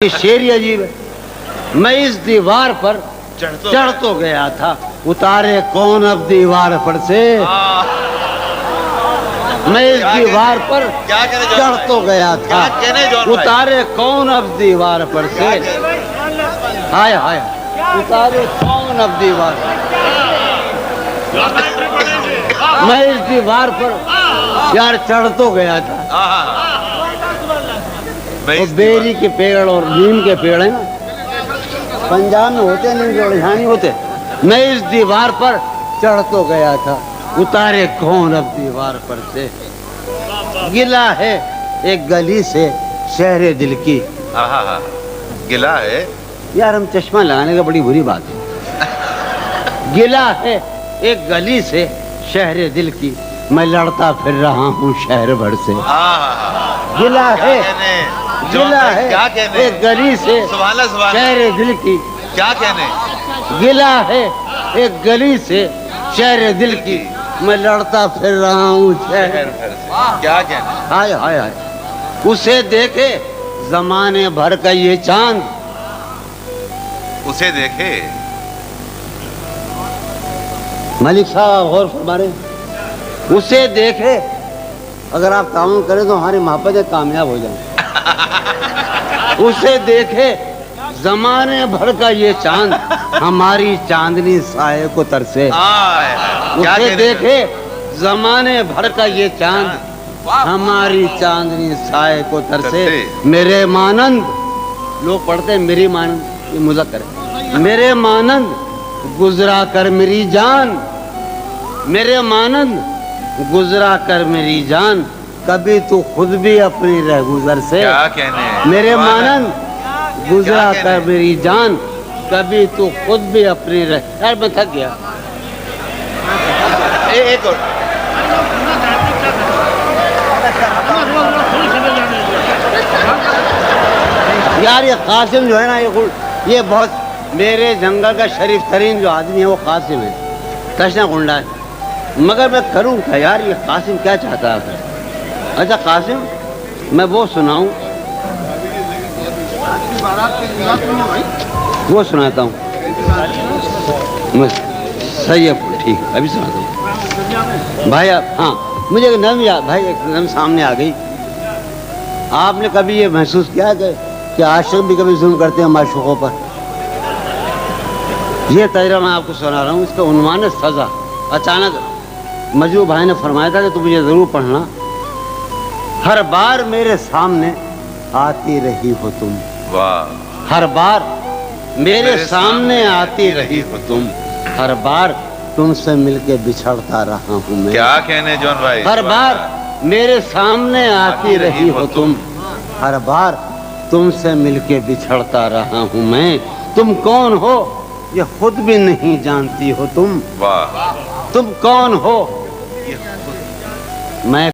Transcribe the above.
یہ شعر ہی عجیب ہے۔ میں اس دیوار پر چڑھ تو گیا تھا، اتارے کون اب دیوار پر سے۔ میں اس دیوار پر چڑھ تو گیا تھا، اتارے کون اب دیوار پر سے۔ ہائے ہائے اتارے کون اب دیوار پر۔ میں اس دیوار پر یار چڑھ تو گیا تھا۔ بیری کے پیڑ اور نیم کے پیڑ ہیں نا، پنجاب میں ہوتے نہیں، جو یہاں نہیں ہوتے۔ میں اس دیوار پر چڑھ تو گیا تھا، اتارے کون اب دیوار پر سے۔ گلا ہے ایک گلی سے شہر دل کی۔ گلا ہے یار ہم چشمہ لگانے کا بڑی بری بات ہے۔ گلا ہے ایک گلی سے شہر دل کی، میں لڑتا پھر رہا ہوں شہر بھر سے۔ گلا ہے ایک گلی سے شہر دل کی، کیا کہنے، گلا ہے ایک گلی سے شہر دل کی، میں لڑتا پھر رہا ہوں شہر بھر سے۔ کیا کہنے، ہائے ہائے ہائے اسے دیکھے زمانے بھر کا یہ چاند، اسے دیکھے ملک صاحب غور فرما رہے ہیں، اسے دیکھے اگر آپ تعاون کریں تو ہماری محبتیں کامیاب ہو جائیں۔ اسے دیکھے زمانے بھر کا یہ چاند، ہماری چاندنی سائے کو ترسے۔ اسے دیکھے زمانے بھر کا یہ چاند، ہماری چاندنی سائے کو ترسے۔ میرے مانند، لوگ پڑھتے ہیں میری مانند، یہ مذکر ہے، میرے مانند گزرا کر میری جان، میرے مانند گزرا کر میری جان، کبھی تو خود بھی اپنی رہ گزر سے۔ میرے مانند گزرا کر میری جان، کبھی تو خود بھی اپنی رہ۔ یار میں تھک گیا۔ ایک اور یار یہ قاسم جو ہے نا، یہ بہت میرے جنگل کا شریف ترین جو آدمی ہے وہ قاسم ہے، تشنا کنڈا ہے، مگر میں کروں کیا یار، یہ قاسم کیا چاہتا ہے؟ اچھا قاسم میں وہ سناؤں، وہ سناتا ہوں، صحیح ہے ٹھیک ہے ابھی سناتا ہوں بھائی۔ ہاں مجھے ایک نظم یاد، بھائی ایک نظم سامنے آ گئی۔ آپ نے کبھی یہ محسوس کیا کہ عاشق بھی کبھی ظلم کرتے ہیں معشوقوں پر؟ یہ تجربہ میں آپ کو سنا رہا ہوں، اس کا عنوان ہے سزا۔ اچانک مجروح بھائی نے فرمایا تھا کہ تم مجھے ضرور پڑھنا۔ ہر بار میرے سامنے آتی رہی ہو تم، ہر بار میرے سامنے آتی رہی ہو تم، ہر بار تم سے مل کے بچھڑتا رہا ہوں میں۔ کیا کہنے جون بھائی، ہر بار میرے سامنے آتی رہی ہو تم، ہر بار تم سے مل کے بچھڑتا رہا ہوں میں۔ تم کون ہو یہ خود بھی نہیں جانتی ہو تم، تم کون ہو میں